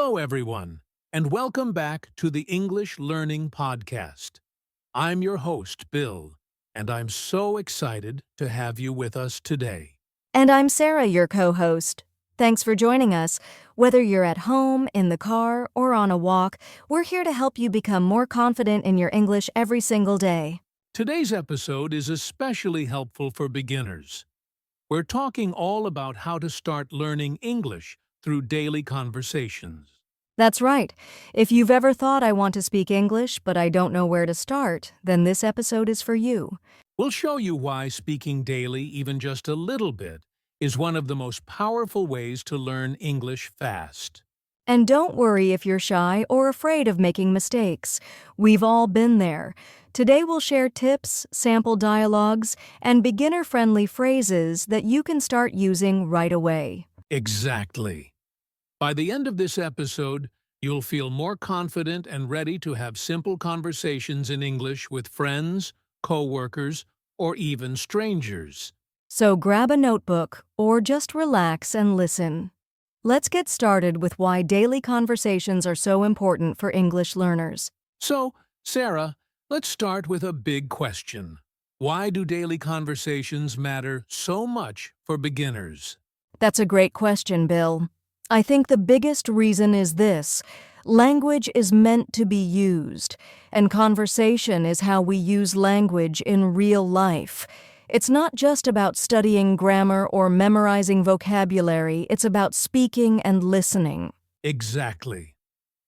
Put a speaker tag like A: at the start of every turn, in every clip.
A: Hello, everyone, and welcome back to the English Learning Podcast. I'm your host, Bill, and I'm so excited to have you with us today.
B: And I'm Sarah, your co-host. Thanks for joining us. Whether you're at home, in the car, or on a walk, we're here to help you become more confident in your English every single day.
A: Today's episode is especially helpful for beginners. We're talking all about how to start learning English through daily conversations.
B: That's right. If you've ever thought I want to speak English, but I don't know where to start, then this episode is for you.
A: We'll show you why speaking daily, even just a little bit, is one of the most powerful ways to learn English fast.
B: And don't worry if you're shy or afraid of making mistakes. We've all been there. Today we'll share tips, sample dialogues, and beginner-friendly phrases that you can start using right away.
A: Exactly. By the end of this episode, you'll feel more confident and ready to have simple conversations in English with friends, co-workers, or even strangers.
B: So grab a notebook or just relax and listen. Let's get started with why daily conversations are so important for English learners.
A: So, Sarah, let's start with a big question. Why do daily conversations matter so much for beginners?
B: That's a great question, Bill. I think the biggest reason is this. Language is meant to be used, and conversation is how we use language in real life. It's not just about studying grammar or memorizing vocabulary, it's about speaking and listening.
A: Exactly.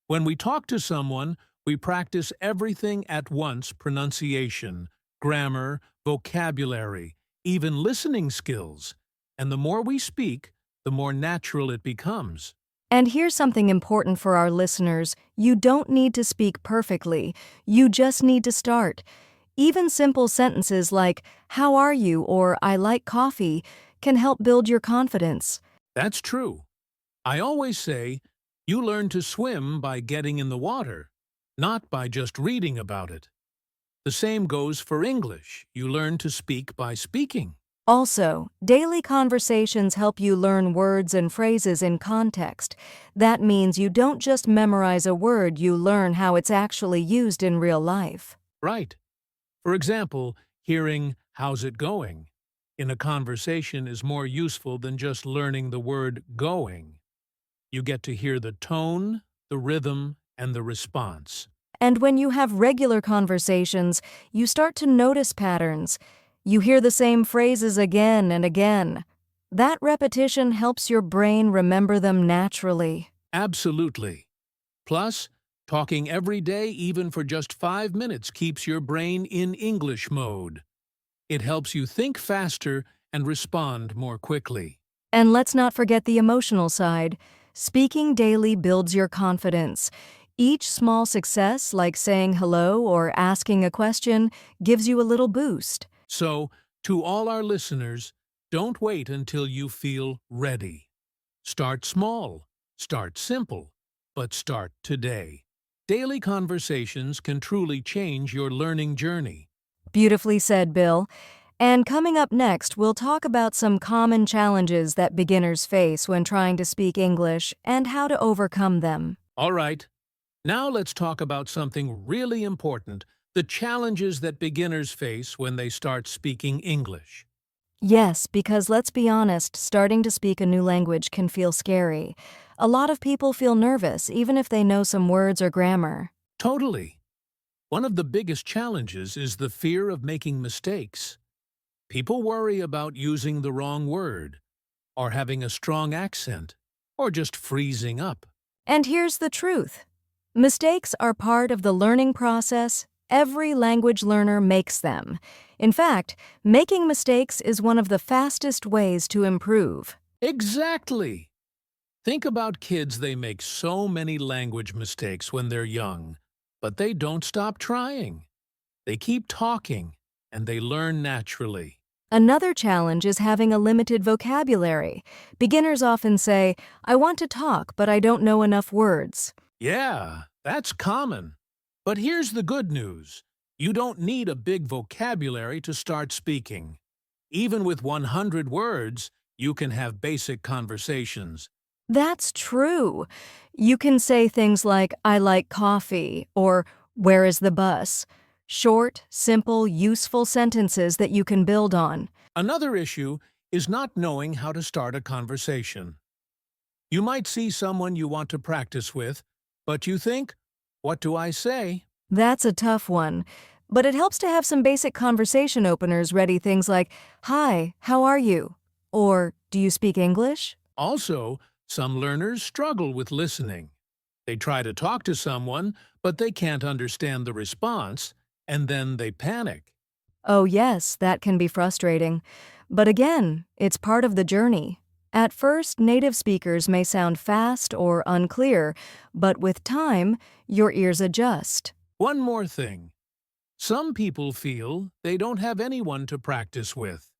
A: When we talk to someone, we practice everything at once: pronunciation, grammar, vocabulary, even listening skills. And the more we speak, the more natural it becomes.
B: And here's something important for our listeners. You don't need to speak perfectly. You just need to start. Even simple sentences like, "How are you?" or "I like coffee" can help build your confidence.
A: That's true. I always say, you learn to swim by getting in the water, not by just reading about it. The same goes for English. You learn to speak by speaking.
B: Also, daily conversations help you learn words and phrases in context. That means you don't just memorize a word, you learn how it's actually used in real life.
A: Right. For example, hearing "how's it going" in a conversation is more useful than just learning the word going. You get to hear the tone, the rhythm, and the response.
B: And when you have regular conversations, you start to notice patterns. You hear the same phrases again and again. That repetition helps your brain remember them naturally.
A: Absolutely. Plus, talking every day, even for just 5 minutes, keeps your brain in English mode. It helps you think faster and respond more quickly.
B: And let's not forget the emotional side. Speaking daily builds your confidence. Each small success, like saying hello or asking a question, gives you a little boost.
A: So, to all our listeners, don't wait until you feel ready. Start small, start simple, but start today. Daily conversations can truly change your learning journey.
B: Beautifully said, Bill. And coming up next, we'll talk about some common challenges that beginners face when trying to speak English and how to overcome them.
A: All right, now let's talk about something really important: the challenges that beginners face when they start speaking English.
B: Yes, because let's be honest, starting to speak a new language can feel scary. A lot of people feel nervous, even if they know some words or grammar.
A: Totally. One of the biggest challenges is the fear of making mistakes. People worry about using the wrong word, or having a strong accent, or just freezing up.
B: And here's the truth. Mistakes are part of the learning process. Every language learner makes them. In fact, making mistakes is one of the fastest ways to improve.
A: Exactly. Think about kids. They make so many language mistakes when they're young, but they don't stop trying. They keep talking, and they learn naturally.
B: Another challenge is having a limited vocabulary. Beginners often say, "I want to talk, but I don't know enough words."
A: Yeah, that's common. But here's the good news. You don't need a big vocabulary to start speaking. Even with 100 words, you can have basic conversations.
B: That's true. You can say things like, I like coffee, or where is the bus? Short, simple, useful sentences that you can build on.
A: Another issue is not knowing how to start a conversation. You might see someone you want to practice with, but you think, what do I say?
B: That's a tough one. But it helps to have some basic conversation openers ready, things like, Hi, how are you? Or, Do you speak English?
A: Also, some learners struggle with listening. They try to talk to someone, but they can't understand the response, and then they panic.
B: Oh, yes, that can be frustrating. But again, it's part of the journey. At first, native speakers may sound fast or unclear, but with time, your ears adjust.
A: One more thing. Some people feel they don't have anyone to practice with.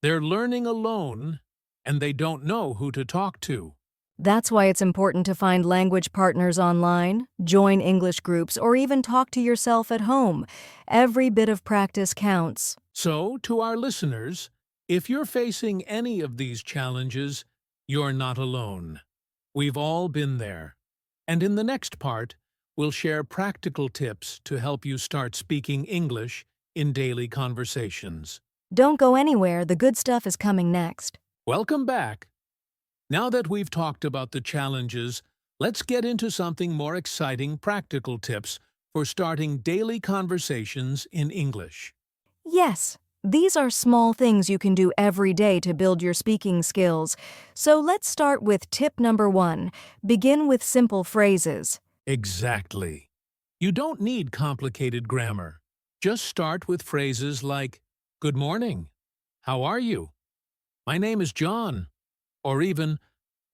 A: They're learning alone, and they don't know who to talk to.
B: That's why it's important to find language partners online, join English groups, or even talk to yourself at home. Every bit of practice counts.
A: So, to our listeners, if you're facing any of these challenges, you're not alone. We've all been there. And in the next part, we'll share practical tips to help you start speaking English in daily conversations.
B: Don't go anywhere, the good stuff is coming next.
A: Welcome back. Now that we've talked about the challenges, let's get into something more exciting: practical tips for starting daily conversations in English.
B: Yes, these are small things you can do every day to build your speaking skills. So let's start with tip number 1. Begin with simple phrases.
A: Exactly. You don't need complicated grammar. Just start with phrases like, Good morning. How are you? My name is John. Or even,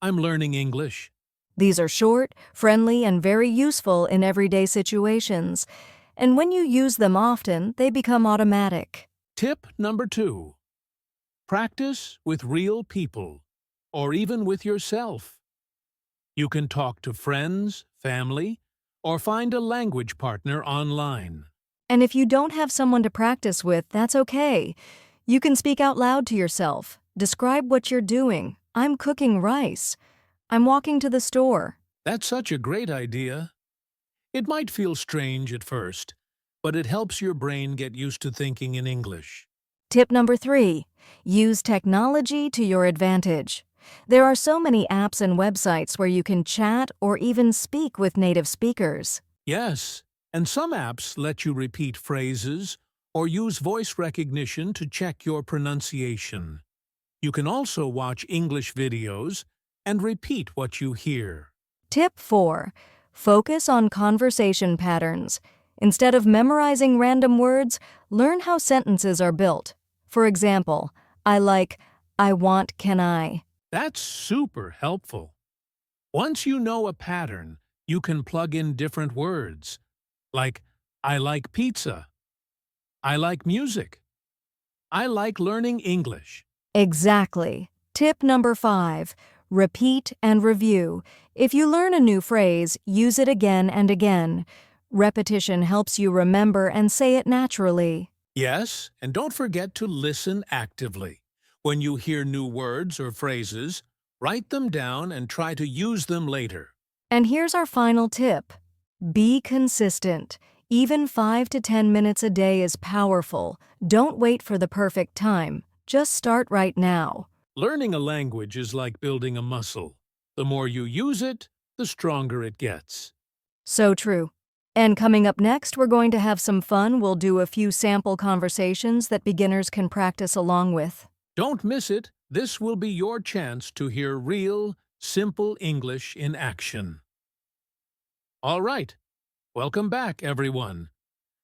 A: I'm learning English.
B: These are short, friendly, and very useful in everyday situations. And when you use them often, they become automatic.
A: Tip number 2. Practice with real people, or even with yourself. You can talk to friends, family, or find a language partner online.
B: And if you don't have someone to practice with, that's okay. You can speak out loud to yourself. Describe what you're doing. I'm cooking rice. I'm walking to the store.
A: That's such a great idea. It might feel strange at first, but it helps your brain get used to thinking in English.
B: Tip number 3. Use technology to your advantage. There are so many apps and websites where you can chat or even speak with native speakers.
A: Yes, and some apps let you repeat phrases or use voice recognition to check your pronunciation. You can also watch English videos and repeat what you hear.
B: Tip 4. Focus on conversation patterns. Instead of memorizing random words, learn how sentences are built. For example, I like, I want, can I?
A: That's super helpful. Once you know a pattern, you can plug in different words, like I like pizza, I like music, I like learning English.
B: Exactly. Tip number 5. Repeat and review. If you learn a new phrase, use it again and again. Repetition helps you remember and say it naturally.
A: Yes, and don't forget to listen actively. When you hear new words or phrases, write them down and try to use them later.
B: And here's our final tip. Be consistent. Even 5 to 10 minutes a day is powerful. Don't wait for the perfect time. Just start right now.
A: Learning a language is like building a muscle. The more you use it, the stronger it gets.
B: So true. And coming up next, we're going to have some fun. We'll do a few sample conversations that beginners can practice along with.
A: Don't miss it. This will be your chance to hear real, simple English in action. All right. Welcome back, everyone.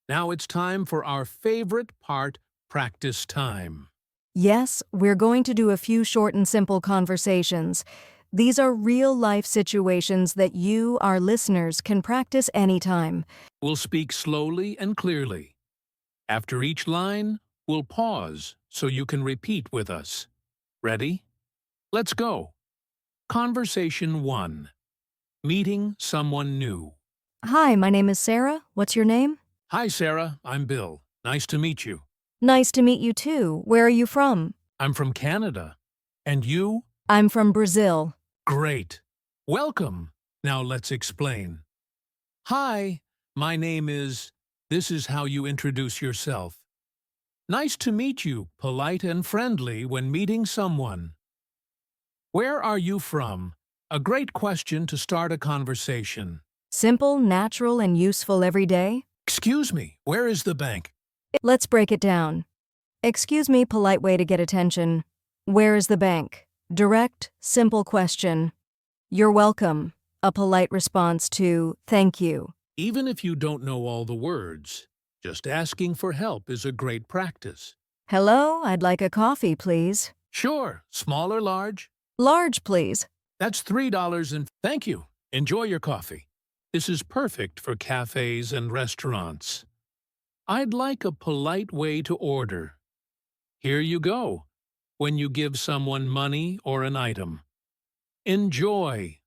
A: Now it's time for our favorite part, practice time.
B: Yes, we're going to do a few short and simple conversations. These are real-life situations that you, our listeners, can practice anytime.
A: We'll speak slowly and clearly. After each line, we'll pause so you can repeat with us. Ready? Let's go. Conversation 1. Meeting someone new.
B: Hi, my name is Sarah. What's your name?
A: Hi, Sarah. I'm Bill. Nice to meet you.
B: Nice to meet you too. Where are you from?
A: I'm from Canada. And you?
B: I'm from Brazil.
A: Great. Welcome. Now let's explain. Hi, my name is... This is how you introduce yourself. Nice to meet you, polite and friendly when meeting someone. Where are you from? A great question to start a conversation.
B: Simple, natural, and useful every day?
A: Excuse me, where is the bank?
B: Let's break it down. Excuse me, polite way to get attention. Where is the bank? Direct, simple question. You're welcome. A polite response to thank you.
A: Even if you don't know all the words, just asking for help is a great practice.
B: Hello, I'd like a coffee, please.
A: Sure, small or large?
B: Large, please.
A: That's $3 and thank you. Enjoy your coffee. This is perfect for cafes and restaurants. I'd like a polite way to order. Here you go, when you give someone money or an item. Enjoy.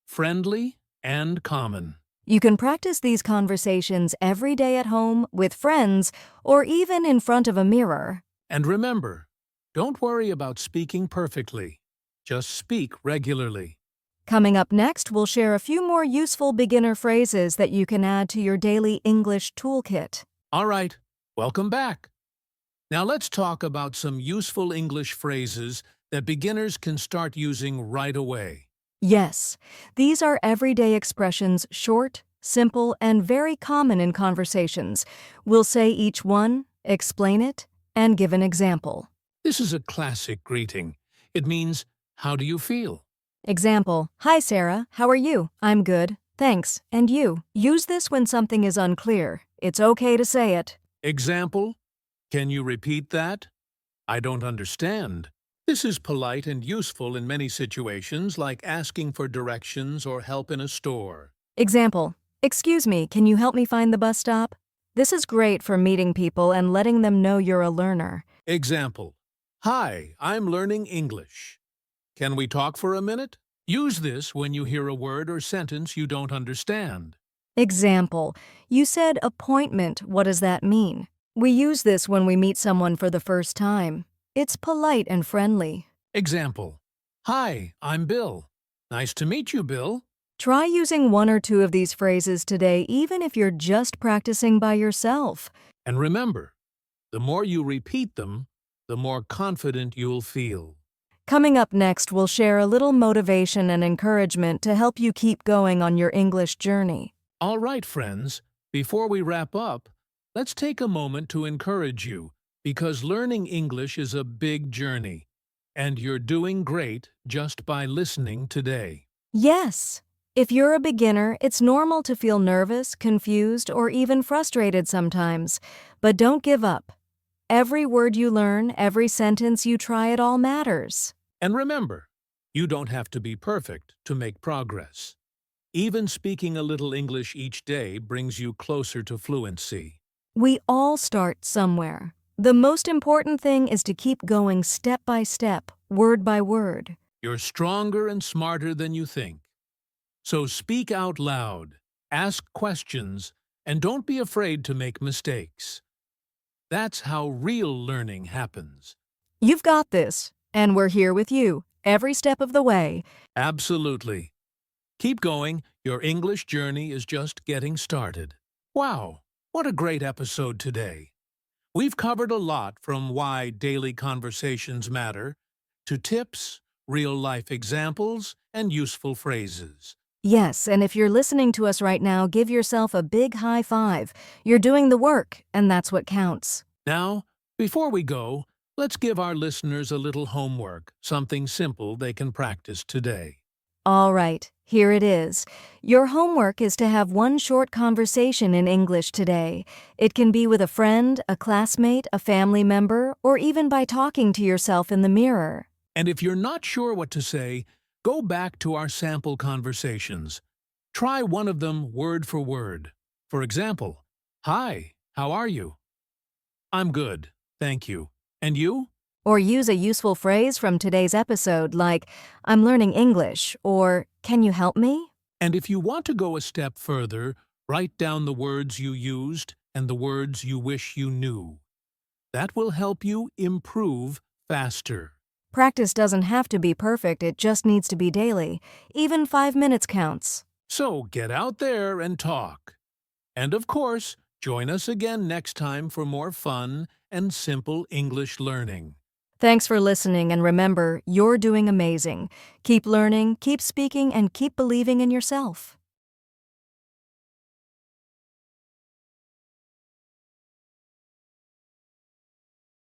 A: Friendly and common.
B: You can practice these conversations every day at home, with friends, or even in front of a mirror.
A: And remember, don't worry about speaking perfectly. Just speak regularly.
B: Coming up next, we'll share a few more useful beginner phrases that you can add to your daily English toolkit.
A: All right, welcome back. Now let's talk about some useful English phrases that beginners can start using right away.
B: Yes, these are everyday expressions, short, simple, and very common in conversations. We'll say each one, explain it, and give an example.
A: This is a classic greeting. It means, how do you feel?
B: Example, hi Sarah, how are you? I'm good, thanks, and you? Use this when something is unclear. It's okay to say it.
A: Example, can you repeat that? I don't understand. This is polite and useful in many situations, like asking for directions or help in a store.
B: Example, excuse me, can you help me find the bus stop? This is great for meeting people and letting them know you're a learner.
A: Example, hi, I'm learning English. Can we talk for a minute? Use this when you hear a word or sentence you don't understand.
B: Example, you said appointment, what does that mean? We use this when we meet someone for the first time. It's polite and friendly.
A: Example, hi, I'm Bill. Nice to meet you, Bill.
B: Try using one or two of these phrases today, even if you're just practicing by yourself.
A: And remember, the more you repeat them, the more confident you'll feel.
B: Coming up next, we'll share a little motivation and encouragement to help you keep going on your English journey.
A: All right, friends, before we wrap up, let's take a moment to encourage you, because learning English is a big journey, and you're doing great just by listening today.
B: Yes, if you're a beginner, it's normal to feel nervous, confused, or even frustrated sometimes. But don't give up. Every word you learn, every sentence you try, it all matters.
A: And remember, you don't have to be perfect to make progress. Even speaking a little English each day brings you closer to fluency.
B: We all start somewhere. The most important thing is to keep going step by step, word by word.
A: You're stronger and smarter than you think. So speak out loud, ask questions, and don't be afraid to make mistakes. That's how real learning happens.
B: You've got this, and we're here with you, every step of the way.
A: Absolutely. Keep going, your English journey is just getting started. Wow, what a great episode today. We've covered a lot, from why daily conversations matter, to tips, real-life examples, and useful phrases.
B: Yes, and if you're listening to us right now, give yourself a big high five. You're doing the work, and that's what counts.
A: Now, before we go, let's give our listeners a little homework, something simple they can practice today.
B: All right, here it is. Your homework is to have one short conversation in English today. It can be with a friend, a classmate, a family member, or even by talking to yourself in the mirror.
A: And if you're not sure what to say, go back to our sample conversations. Try one of them word for word. For example, hi, how are you? I'm good, thank you. And you?
B: Or use a useful phrase from today's episode like, I'm learning English, or can you help me?
A: And if you want to go a step further, write down the words you used and the words you wish you knew. That will help you improve faster.
B: Practice doesn't have to be perfect, it just needs to be daily. Even 5 minutes counts.
A: So get out there and talk. And of course, join us again next time for more fun and simple English learning.
B: Thanks for listening, and remember, you're doing amazing. Keep learning, keep speaking, and keep believing in yourself.